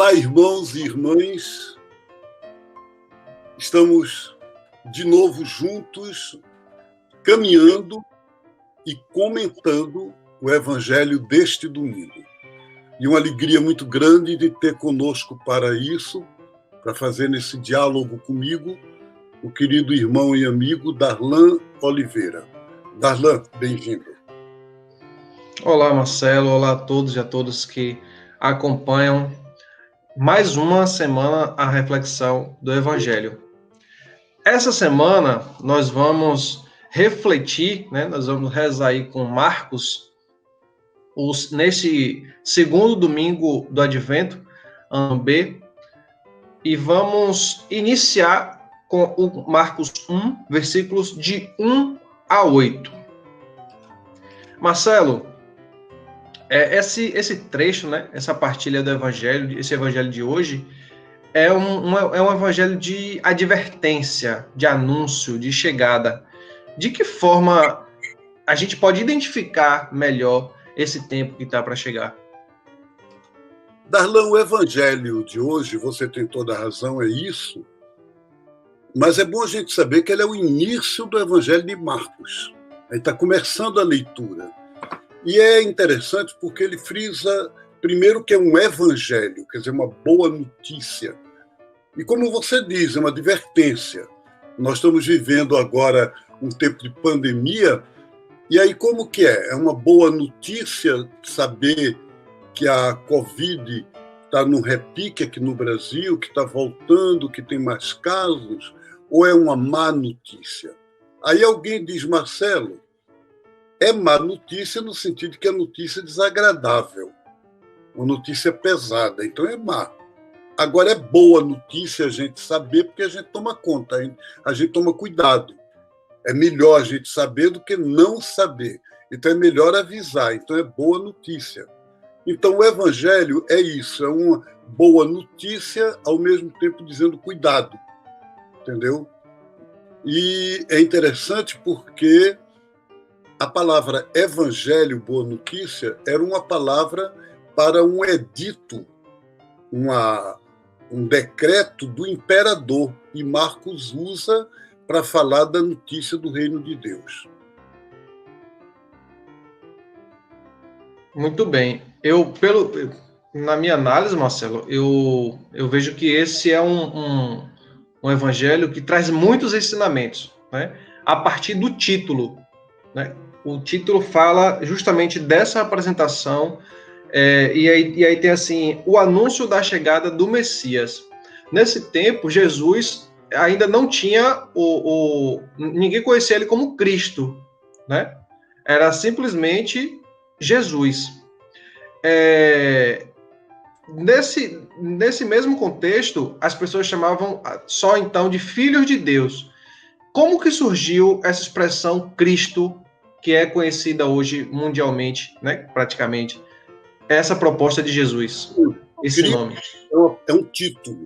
Olá, irmãos e irmãs. Estamos de novo juntos, caminhando e comentando o Evangelho deste domingo. E uma alegria muito grande de ter conosco para isso, para fazer esse diálogo comigo, o querido irmão e amigo Darlan Oliveira. Darlan, bem-vindo. Olá, Marcelo. Olá a todos e a todas que acompanham mais uma semana a reflexão do Evangelho. Essa semana nós vamos refletir, nós vamos rezar aí com Marcos, nesse segundo domingo do Advento, ano B, e vamos iniciar com o Marcos 1, versículos de 1 a 8. Marcelo, esse trecho, essa partilha do Evangelho, esse Evangelho de hoje, é um Evangelho de advertência, de anúncio, de chegada. De que forma a gente pode identificar melhor esse tempo que está para chegar? Darlan, o Evangelho de hoje, você tem toda a razão, é isso, mas é bom a gente saber que ele é o início do Evangelho de Marcos. Aí está começando a leitura. E é interessante porque ele frisa, primeiro, que é um evangelho, quer dizer, uma boa notícia. E como você diz, é uma advertência. Nós estamos vivendo agora um tempo de pandemia, e aí como que é? É uma boa notícia saber que a Covid está num repique aqui no Brasil, que está voltando, que tem mais casos, ou é uma má notícia? Aí alguém diz, Marcelo, é má notícia no sentido que a notícia é desagradável, uma notícia pesada, então é má. Agora é boa notícia a gente saber, porque a gente toma conta, a gente toma cuidado. É melhor a gente saber do que não saber. Então é melhor avisar, então é boa notícia. Então o Evangelho é isso, é uma boa notícia, ao mesmo tempo dizendo cuidado, entendeu? E é interessante porque a palavra evangelho, boa notícia, era uma palavra para um edito, um decreto do imperador, e Marcos usa para falar da notícia do reino de Deus. Muito bem. Na minha análise, Marcelo, eu vejo que esse é um evangelho que traz muitos ensinamentos, a partir do título, O título fala justamente dessa apresentação, e aí tem assim, o anúncio da chegada do Messias. Nesse tempo, Jesus ainda não tinha ninguém conhecia ele como Cristo, Era simplesmente Jesus. Nesse mesmo contexto, as pessoas chamavam só então de filhos de Deus. Como que surgiu essa expressão Cristo, que é conhecida hoje mundialmente, praticamente, essa proposta de Jesus, esse Cristo nome? é um título.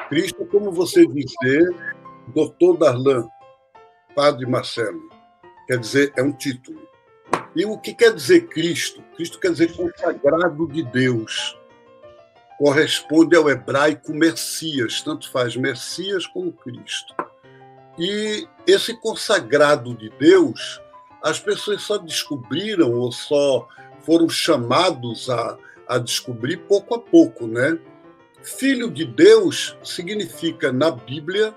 Cristo, como você dizer, doutor Darlan, padre Marcelo, quer dizer, é um título. E o que quer dizer Cristo? Cristo quer dizer consagrado de Deus. Corresponde ao hebraico Messias, tanto faz Messias como Cristo. E esse consagrado de Deus, as pessoas só descobriram ou só foram chamados a descobrir pouco a pouco, Filho de Deus significa, na Bíblia,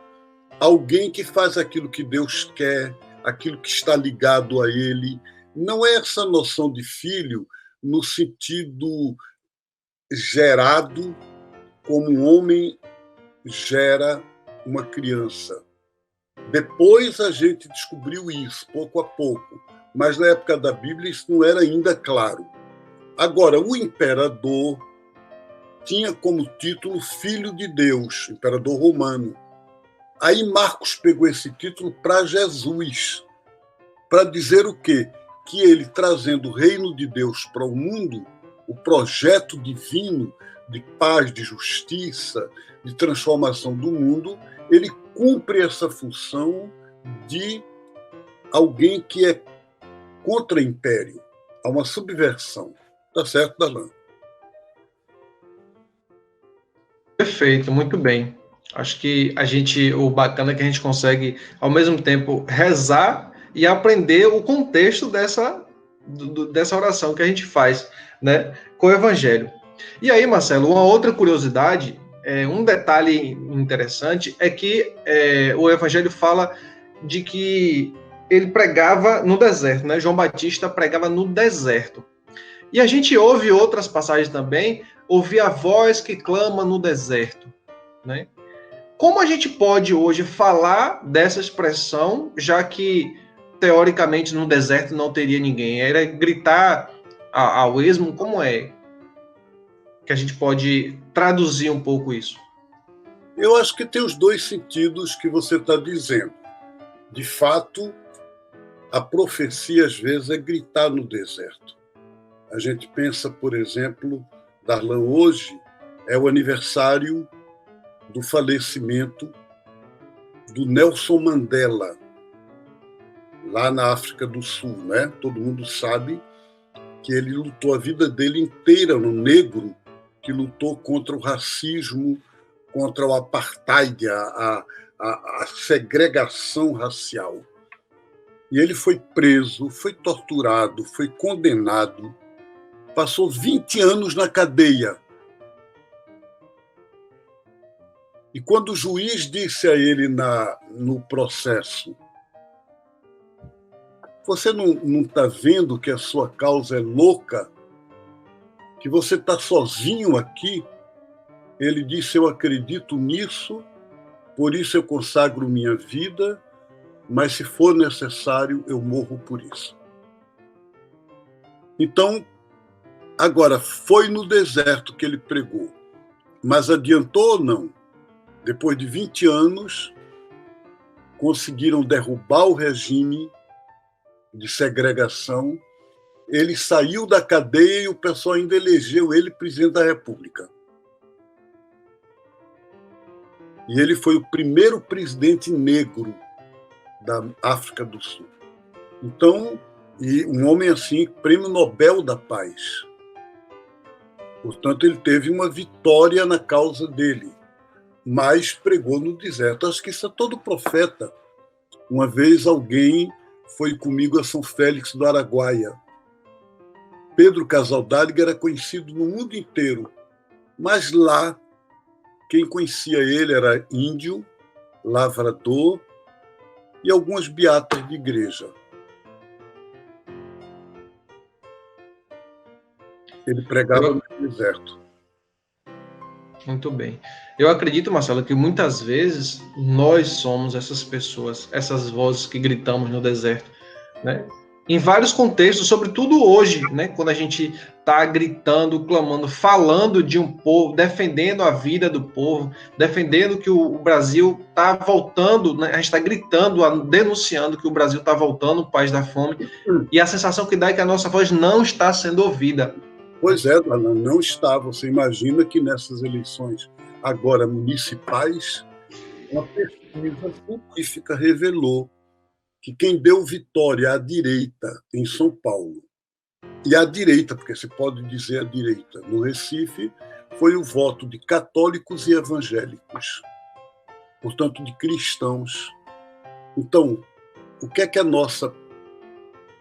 alguém que faz aquilo que Deus quer, aquilo que está ligado a Ele. Não é essa noção de filho no sentido gerado como um homem gera uma criança. Depois a gente descobriu isso, pouco a pouco. Mas na época da Bíblia isso não era ainda claro. Agora, o imperador tinha como título Filho de Deus, imperador romano. Aí Marcos pegou esse título para Jesus, para dizer o quê? Que ele, trazendo o reino de Deus para o mundo, o projeto divino de paz, de justiça, de transformação do mundo, ele cumpre essa função de alguém que é contra império. Há uma subversão. Tá certo, Darlan? Perfeito, muito bem. Acho que o bacana é que a gente consegue, ao mesmo tempo, rezar e aprender o contexto dessa oração que a gente faz, né, com o Evangelho. E aí, Marcelo, uma outra curiosidade, um detalhe interessante é que o Evangelho fala de que ele pregava no deserto, né? João Batista pregava no deserto. E a gente ouve outras passagens também, ouvir a voz que clama no deserto, né? Como a gente pode hoje falar dessa expressão, já que teoricamente no deserto não teria ninguém? Era gritar ao esmo? Como é que a gente pode traduzir um pouco isso? Eu acho que tem os dois sentidos que você está dizendo. De fato, a profecia às vezes é gritar no deserto. A gente pensa, por exemplo, Darlan, hoje é o aniversário do falecimento do Nelson Mandela, lá na África do Sul, né? Todo mundo sabe que ele lutou a vida dele inteira no negro, que lutou contra o racismo, contra o apartheid, a segregação racial. E ele foi preso, foi torturado, foi condenado, passou 20 anos na cadeia. E quando o juiz disse a ele no processo: você não está vendo que a sua causa é louca? Que você está sozinho aqui? Ele disse: eu acredito nisso, por isso eu consagro minha vida, mas se for necessário, eu morro por isso. Então, agora, foi no deserto que ele pregou, mas adiantou ou não? Depois de 20 anos, conseguiram derrubar o regime de segregação. Ele saiu da cadeia e o pessoal ainda elegeu ele presidente da República. E ele foi o primeiro presidente negro da África do Sul. Então, e um homem assim, prêmio Nobel da Paz. Portanto, ele teve uma vitória na causa dele, mas pregou no deserto. Acho que isso é todo profeta. Uma vez alguém foi comigo a São Félix do Araguaia. Pedro Casaldáliga era conhecido no mundo inteiro, mas lá quem conhecia ele era índio, lavrador e algumas beatas de igreja. Ele pregava no deserto. Muito bem. Eu acredito, Marcelo, que muitas vezes nós somos essas pessoas, essas vozes que gritamos no deserto, né? Em vários contextos, sobretudo hoje, né? Quando a gente está gritando, clamando, falando de um povo, defendendo a vida do povo, defendendo que o Brasil está voltando, né? A gente está gritando, denunciando que o Brasil está voltando, o país da fome, e a sensação que dá é que a nossa voz não está sendo ouvida. Pois é, não está. Você imagina que nessas eleições agora municipais, uma pesquisa científica revelou que quem deu vitória à direita em São Paulo, e à direita, porque se pode dizer à direita, no Recife, foi o voto de católicos e evangélicos, portanto, de cristãos. Então, o que é a nossa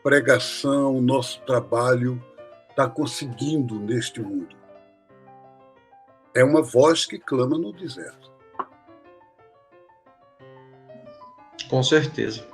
pregação, o nosso trabalho está conseguindo neste mundo? É uma voz que clama no deserto. Com certeza.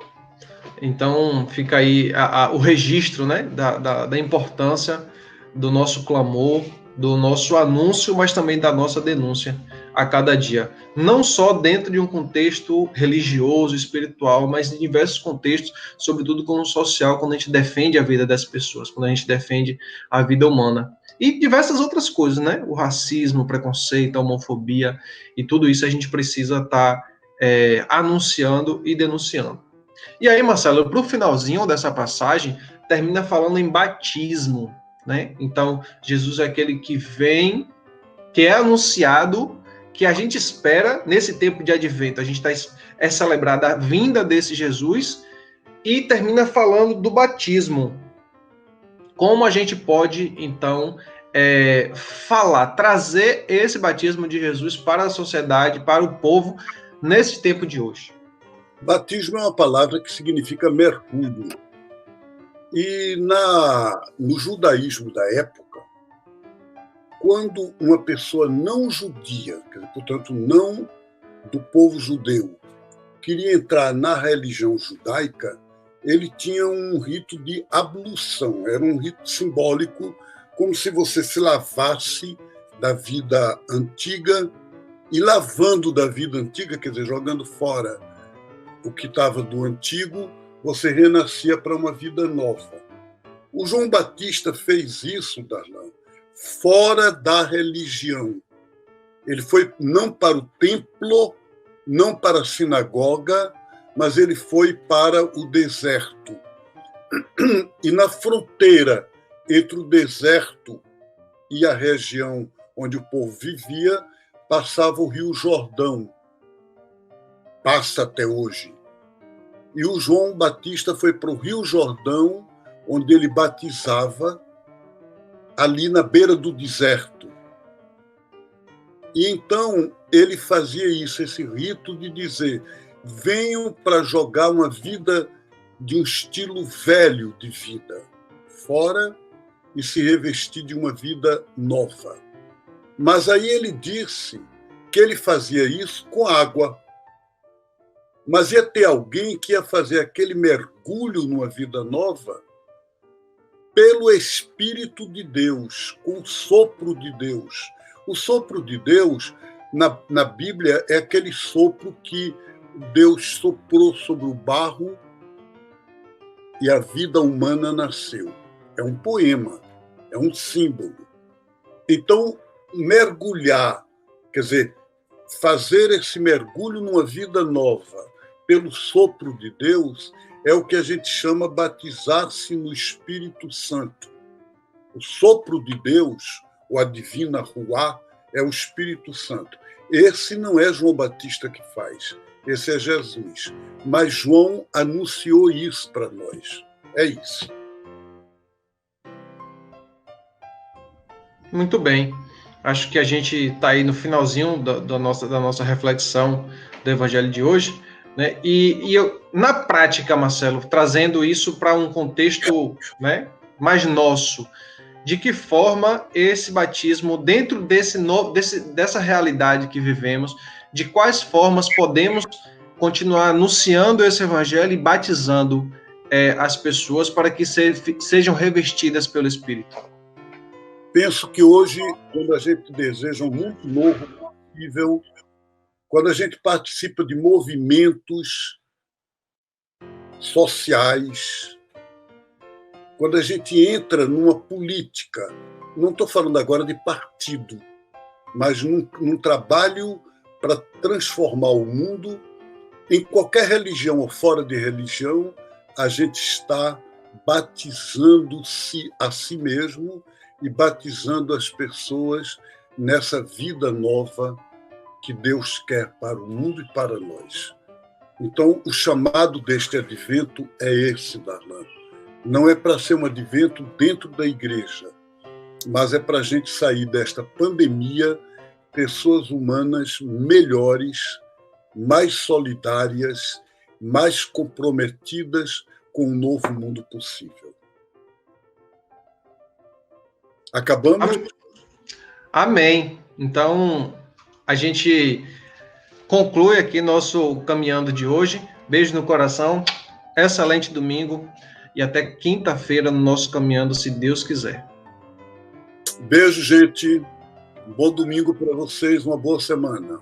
Então, fica aí o registro, né, da importância do nosso clamor, do nosso anúncio, mas também da nossa denúncia a cada dia. Não só dentro de um contexto religioso, espiritual, mas em diversos contextos, sobretudo como social, quando a gente defende a vida das pessoas, quando a gente defende a vida humana. E diversas outras coisas, né? O racismo, o preconceito, a homofobia, e tudo isso a gente precisa estar anunciando e denunciando. E aí, Marcelo, para o finalzinho dessa passagem, termina falando em batismo, né? Então, Jesus é aquele que vem, que é anunciado, que a gente espera nesse tempo de advento. A gente é celebrada a vinda desse Jesus e termina falando do batismo. Como a gente pode, então, trazer esse batismo de Jesus para a sociedade, para o povo, nesse tempo de hoje? Batismo é uma palavra que significa mergulho. E no judaísmo da época, quando uma pessoa não judia, portanto, não do povo judeu, queria entrar na religião judaica, ele tinha um rito de ablução, era um rito simbólico, como se você se lavasse da vida antiga, e lavando da vida antiga, quer dizer, jogando fora o que estava do antigo, você renascia para uma vida nova. O João Batista fez isso, Darlan, fora da religião. Ele foi não para o templo, não para a sinagoga, mas ele foi para o deserto. E na fronteira entre o deserto e a região onde o povo vivia, passava o Rio Jordão. Passa até hoje. E o João Batista foi para o Rio Jordão, onde ele batizava, ali na beira do deserto. E então ele fazia isso, esse rito de dizer: venham para jogar uma vida de um estilo velho de vida fora e se revestir de uma vida nova. Mas aí ele disse que ele fazia isso com água. Mas ia ter alguém que ia fazer aquele mergulho numa vida nova pelo Espírito de Deus, com o sopro de Deus. O sopro de Deus, na Bíblia, é aquele sopro que Deus soprou sobre o barro e a vida humana nasceu. É um poema, é um símbolo. Então, mergulhar, quer dizer, fazer esse mergulho numa vida nova pelo sopro de Deus, é o que a gente chama batizar-se no Espírito Santo. O sopro de Deus, ou a divina Ruá, é o Espírito Santo. Esse não é João Batista que faz, esse é Jesus. Mas João anunciou isso para nós. É isso. Muito bem. Acho que a gente está aí no finalzinho da nossa reflexão do Evangelho de hoje, né? E eu, na prática, Marcelo, trazendo isso para um contexto, né, mais nosso, de que forma esse batismo, dentro dessa realidade que vivemos, de quais formas podemos continuar anunciando esse Evangelho e batizando as pessoas para que sejam revestidas pelo Espírito? Penso que hoje, quando a gente deseja um mundo novo possível, quando a gente participa de movimentos sociais, quando a gente entra numa política, não estou falando agora de partido, mas num trabalho para transformar o mundo, em qualquer religião ou fora de religião, a gente está batizando-se a si mesmo e batizando as pessoas nessa vida nova que Deus quer para o mundo e para nós. Então, o chamado deste advento é esse, Darlan. Não é para ser um advento dentro da igreja, mas é para a gente sair desta pandemia pessoas humanas melhores, mais solidárias, mais comprometidas com um novo mundo possível. Acabamos? Amém. Então, a gente conclui aqui nosso caminhando de hoje. Beijo no coração, excelente domingo e até quinta-feira no nosso caminhando, se Deus quiser. Beijo, gente. Bom domingo para vocês, uma boa semana.